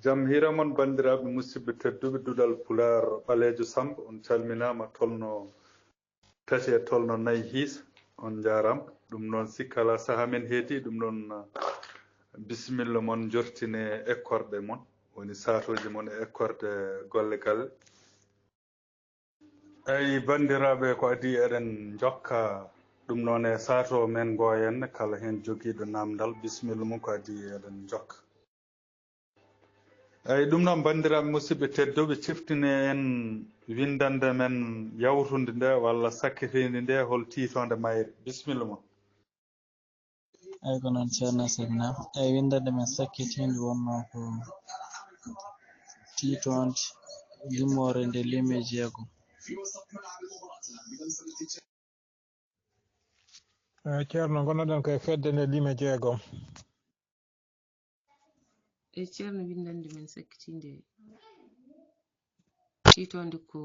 jam hiramon bandiraɓe musidɓe tedduɓe duɗal pular ɓalejo Samba on calminama tolno tati e tolno nayyi hiisa on jaram ɗum noon sikkala saaha men heedi ɗum noon bisimilla mon jortine ekkorde mon woni satoji mon e ekkorde golle galle eyi bandiraɓe ko adi eɗen jokka ɗum noon e sato men goyenne kala hen joguiɗo namdal bisimilla mum ko adi eɗen jokka eyi ɗum noon bandiraɓe musidɓe tedduɓe ciftine en windande men yawtude nde walla sakkitinde nde hol tiitonde mayre bisimilla ma eyi ko noon ceerno Seydina eyi windande men sakkitinde wonno ko tiitonde limmore nde limi jeegom ceerno gonnoɗen koye fedde nde lime jeegom e ceerno windande men sakkitinde tiitonde ko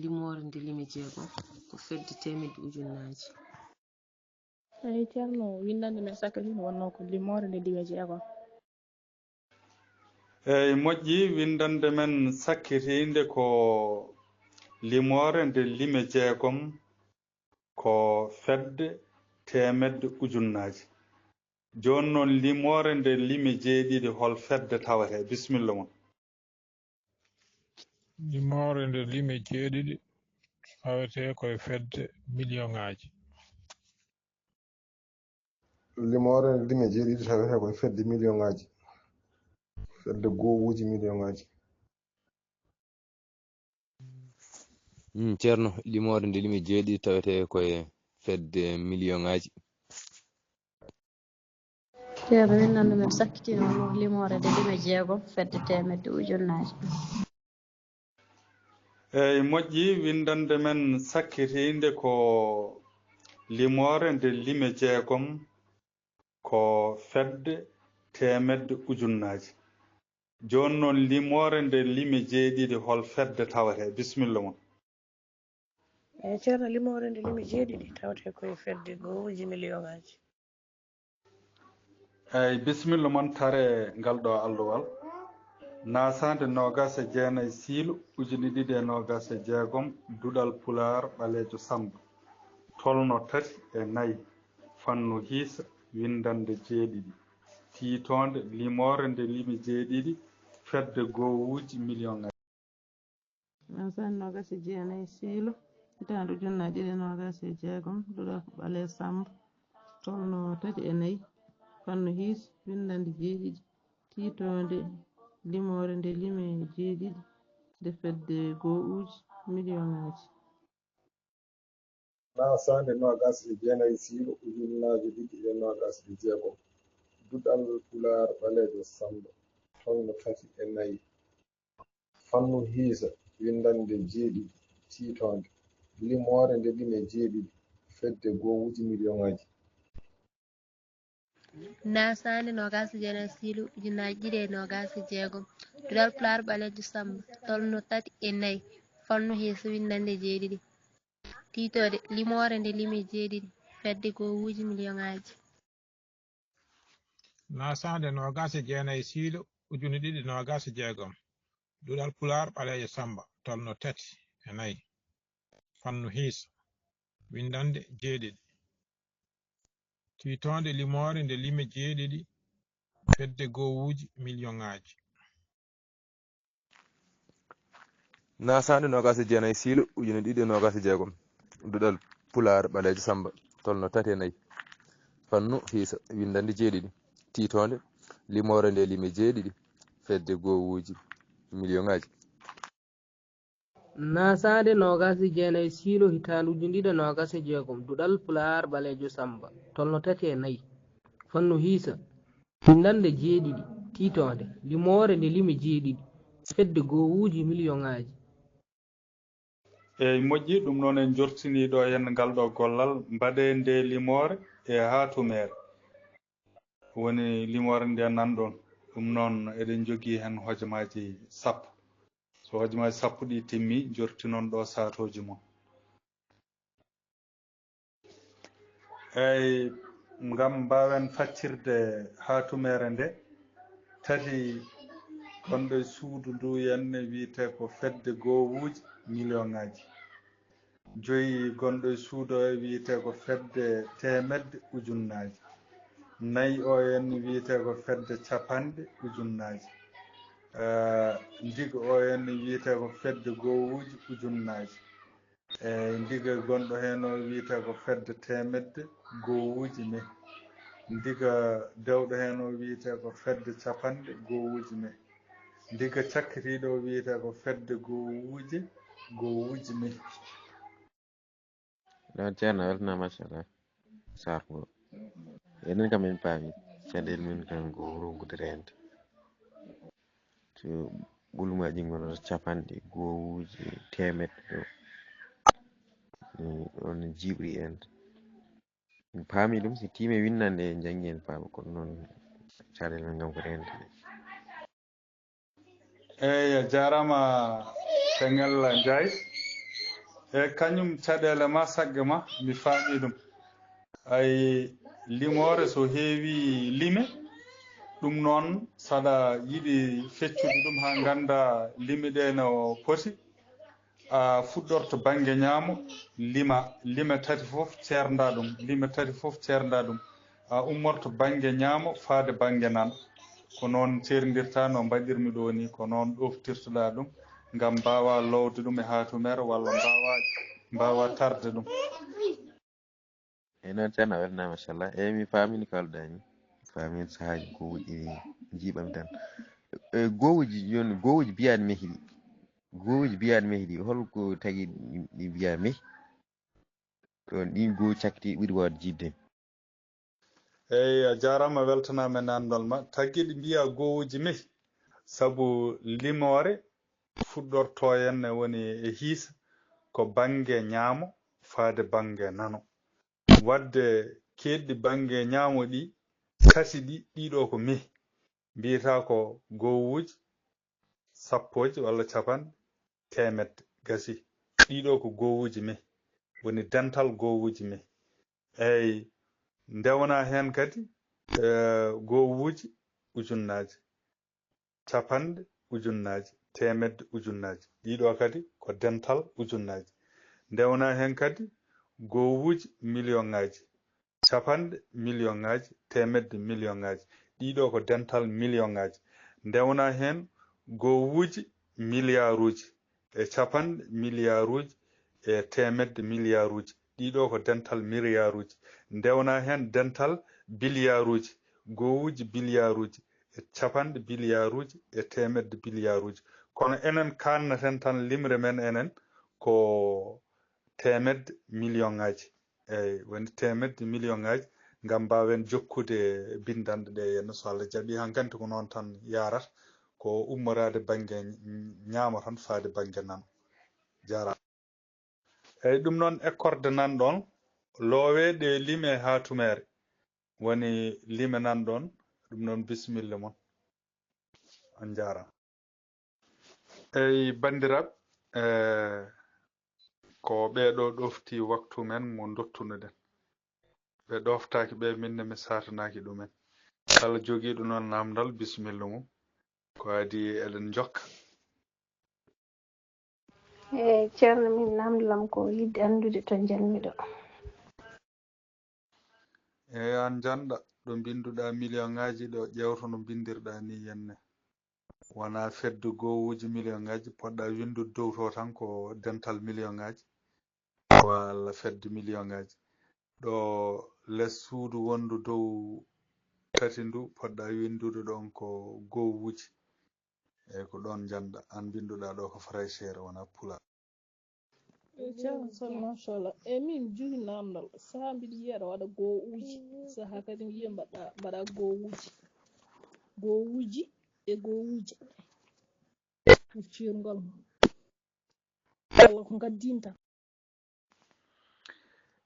limore nde limi jeegom ko fedde temedde ujunnaji eyi ceerno windande men sakkitinde wonno ko limore nde limi jeegom eyi moƴƴi windande men sakkitinde ko limore nde lime jeegom ko fedde temedde ujunnaji joni noon limore nde limi jeeɗiɗi hol fedde tawate bisimilla mon limore nde lime jeeɗiɗi tawete koye fedde million ŋaji limore nde lime jeeɗiɗi tawete koye fedde million ŋaji fedde gowuji million ŋaji ceerno limore nde limi jeeɗiɗi tawete koye fedde million ŋaji ceerno windande men sakkitinde wonno limore nde limi jeegom fedde temedde ujunnaji eyi moƴƴi windande men sakkitinde ko limore nde lime jeegom ko fedde temedde ujunnaji joni noon limore nde limi jeeɗiɗi hol fedde tawate bisimilla mon eyi ceerno limore nde limi jeeɗiɗi tawate koye fedde gowuji million ŋaji eyi bisimilla mon tare ngal ɗo alluwal nasade nogas e jeenayyi siilo ujune ɗiɗi e nogas e jeegom duɗal pular ɓalejo Samba tolno tati e nayyi fannu hiisa windande jeeɗiɗi tiitonde limore nde limi jeeɗiɗi fedde gowuji million ŋaji nasade nogas e jeenayyi siilo hitande ujunnaje ɗiɗi e nogas e jeegom duɗal ɓalejo Samba tolno tati e nayyi fannu hiisa windande jeeɗiɗi tiitonde limore nde limi jeeɗiɗi nde fedde gowuji million ŋaji nasade nogas e jeenayyi siilo ujunnaje ɗiɗi e nogas e jeegom duɗal pular ɓalejo Samba tolno tati e nayyi fannu hiisa windande jeeɗiɗi tiitonde limore nde limi jeeɗiɗi fedde gowuji million ŋaji nasade nogas e jeenayyi siilo ujunnaje ɗiɗi e nogas e jeegom duɗal pular ɓalejo Samba tolno tati e nayyi fannu hiisa windande jeeɗiɗi tiitode limore nde limi jeeɗiɗi fedde gowuji million ŋaji nasade nogas e jeenayyi siilo ujune ɗiɗi nogas e jeegom duɗal pular ɓalejo Samba tolno tati e nayyi fannu hiisa windande jeeɗiɗi tiitonde limore nde limi jeeɗiɗi fedde gowuji million ŋaji nasade nogas e jeenayyi siilo ujune ɗiɗi e nogas e jeegom duɗal pular ɓalejo Samba tolno tati e nayyi fannu hiisa windande jeeɗiɗi tiitonde limore nde limi jeeɗiɗi fedde gowuji million ŋaji nasade nogas e jeenayyi siilo hitande ujune ɗiɗi e nogas e jeegom duɗal pular ɓalejo Samba tolno tati e nayyi fannu hiisa windande jeeɗiɗi tiitonde limore nde limi jeeɗiɗi fedde gowuji million ŋaji eyi moƴƴi ɗum noon en jortiniɗo henna ngal ɗo gollal mbaɗe nde limore e hatumere woni limore nde nanɗon ɗum noon eɗen jogui hen hojomaji sappo so hojomaji sappo ɗi timmi jortinon ɗo satoji mon eyi ngam mbawen faccirde hatumere nde tati gonɗo e suudu ndu henne wiyete ko fedde gowuji million ngaji. 5 gonɗo e suudu o wiyete ko fedde temedde ujunnaji. 4 o henne wiyete ko fedde capanɗe ujunnaji. Ndiga o henne wiyete ko fedde gowuji ujunnaji. Ndiga gonɗo hen o wiyete ko fedde temedde gowuji nayyi. Ndiga dewɗo hen o wiyete ko fedde capanɗe gowuji nayyi. Ndiga cakkitiɗo o wiyete ko fedde gowuji nayyi. ɗon ceerno weltana machallah sargo enen kam en paami caɗele men kan ko ronkudirende to ɓulmaji gonata capanɗe gowuji temeɗɗe ɗon jiɓri en en paami ɗum si tiimi winnande en jangi en paama kono noon caɗele men kam ko rende. Eyyi a jarama Pengel Ndiaye. Kañum caɗele ma sagge ma mi faami ɗum. Ay limore so heewi lime ɗum noon saɗa yiɗi feccude ɗum ha ganda lime ɗe no poti a fuɗɗorto banggue ñaamo lima tati fof ceernda ɗum a ummorto banggue ñaamo faade banggue nano ko noon ceerdirta no mbaɗirmi ɗo ni ko noon ɗoftirtoɗa ɗum ngam mbawa lowde ɗum e hatumere walla mbawa tarde ɗum. e noon ceerno weltana machallah eyi mi faamini ko kalɗa ni faami sahaji gowuji jiiɓami tan gowuji joni gowuji mbiyaɗi mehi ɗi holko tagui ɗi mbiya mehi ɗon ɗin gowuji cakkiti ɓuuri wawde jidde. Eyyi a jarama weltanama e namdal ma tagui ɗi mbiya gowuji mehi saabu limore fuɗɗorto henne woni e hiisa ko banggue ñaamo faade banggue nano wadde keddi banggue ñaamo ɗi tati ɗiɗo ko mehi mbiyata ko gowuji sappoje walla capanɗe temedde gasi ɗiɗo ko gowuji mehi woni dental gowuji mehi. Eyyi ndewna hen kadi gowuji ujunnaji capanɗe ujunnaji temedde ujunnaji ɗiɗo kadi ko dental ujunnaji. Ndewna hen kadi gowuji million ngaji capanɗe million ngaji temedde million ngaji ɗiɗo ko dental million ngaji. Ndewna hen gowuji milliard uji e capanɗe milliard uji e temedde milliard uji ɗiɗo ko dental milliard uji. Ndewna hen dental billiard uji gowuji billiard uji e capanɗe billiard uji e temedde billiard uji kono enen kannaten tan limre men enen ko temedde million ngaji eyyi woni temedde million ngaji ngam mbawen jokkude bindanɗe ɗe henna so Allah jaaɓi hankkandi ko noon tan yarata ko ummorade banggue ñaamo tan faade banggue nano jarama. Eyyi ɗum noon ekkorde nanɗon lowede lime hatumere woni lime nanɗon ɗum noon bisimilla moon on jarama. Eyyi bandiraɓe ko ɓeɗo ɗofti waktu men mo dottunoɗen ɓe ɗoftaki ɓe minne mi satanaki ɗumen kala joguiɗo noon namdal bisimilla mum ko adi eɗen jokka. ceerno min namdalam ko yidde andude to janmiɗo. Eyyi an janɗa ɗo binduɗa million ngaji ɗo ƴewto no bindirɗa ni henne wona fedde gowuji million ngaji poɗɗa windude dow to tan ko dental million ngaji walla fedde million ngaji ɗo less suudu wondu dow tati ndu poɗɗa windude ɗon ko gowuji eyyi ko ɗon janɗa an binduɗa ɗo ko Français wona Pulaar. ceerno sall machallah e min jogi namdal saha mbiɗa yiya aɗa waɗa gowuji saha kadi mi yiya mbaɗa gowuji e gowuji firgol walla ko gaddinta.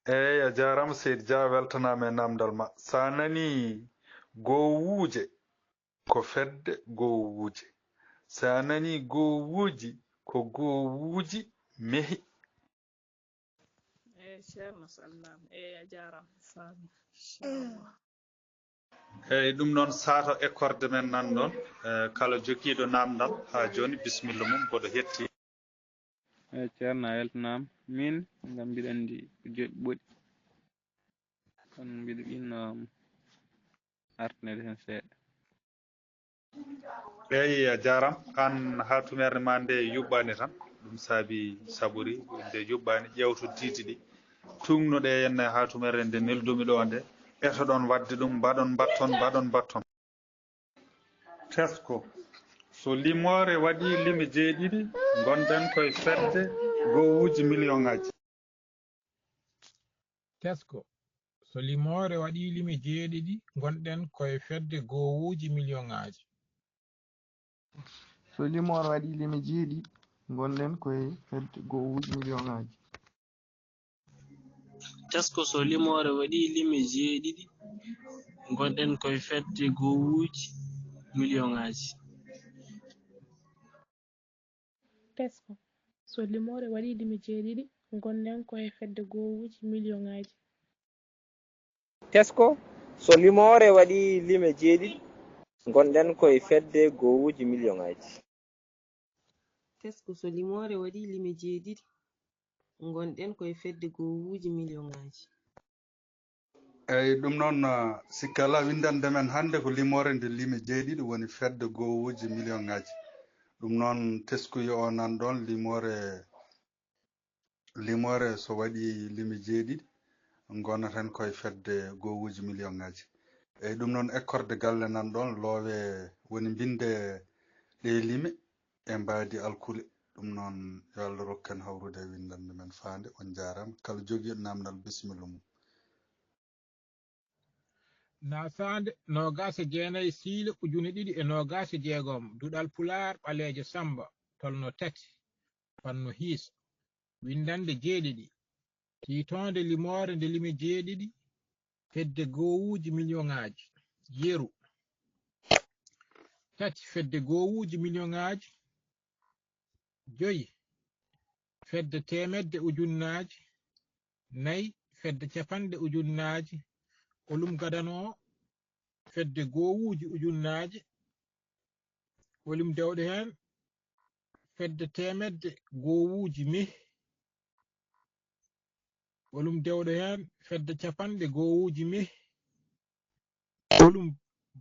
Eyyi a jarama Seydi Dia weltanama e namdal ma sa nani gowuje ko fedde gowuje sa nani gowuji ko gowuji mehi. ceerno sallam eyyi a jarama faami inchallah. eyyi ɗum noon saato écorde men nan ɗon kala jogiiɗo namdal ha joni bisimilla mum mboɗo hetti. eyyi ceerno a weltanama min ngam mbiɗa andi joƴƴi ɓoɗi kono mbiɗa ɓinno artanede hen seeɗa. eyyi a jaram an hatumerde ma nde yuɓɓani tan ɗum saabi saburi nde yuɓɓani ƴewtu diidi ɗi tungnoɗe henne hatumerde nde neldumi ɗo nde etoɗon wadde ɗum mbaɗon batton tesko so limore waɗi limi jeeɗiɗi gonɗen koye fedde gowuji million ŋaji. tesko so limore waɗi limi jeeɗiɗi gonɗen koye fedde gowuji million ŋaji. so limore waɗi limi jeeɗiɗi gonɗen koye fedde gowuji million ŋaji. tesko so limore waɗi limi jeeɗiɗi gonɗen koye fedde gowuji million ŋaji. tesko so limore waɗi limi jeeɗiɗi gonɗen koye fedde gowuji million ŋaji. tesko so limore waɗi limi jeeɗiɗi gonɗen koye fedde gowuji million ŋaji. tesko so limore waɗi limi jeeɗiɗi gonɗen koye fedde gowuji million ŋaji. eyyi ɗum noon sikkala windande men hannde ko limore nde limi jeeɗiɗi woni fedde gowuji million ŋaji. ɗum noon teskuyo o nan ɗon limore so waɗi limi jeeɗiɗi gonaten koye fedde gowuji million ŋaji. eyyi ɗum noon écorde galle nan ɗon loowe woni binde ɗe lime e mbaadi alkule. ɗum noon yo Allah rokken hawrude e windande men faande. On jarama kala jogiiɗo namdal bisimilla mum. Nasande nogase jeenayi siilo ujune ɗiɗi e nogase jeegom duɗal pular ɓaleejo samba tolno tati fanno hiisa windande jeeɗiɗi tiitonde limore nde limi jeeɗiɗi fedde gowuji million ŋaji yeru tati fedde gowuji million ŋaji joyi fedde temedde ujunnaji nayi fedde capanɗe ujunnaji olum gadano fedde gowuji ujunnaji olum dewɗe hen fedde temedde gowuji mehi olum dewɗe hen fedde capanɗe gowuji mehi olum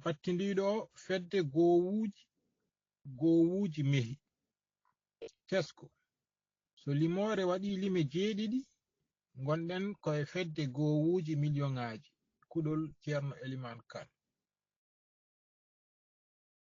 battidiɗo fedde gowuji mehi. tesko so limore waɗi limi jeeɗiɗi gonɗen koye fedde gowuji million ŋaji. kuɗol ceerno Eliman Kane.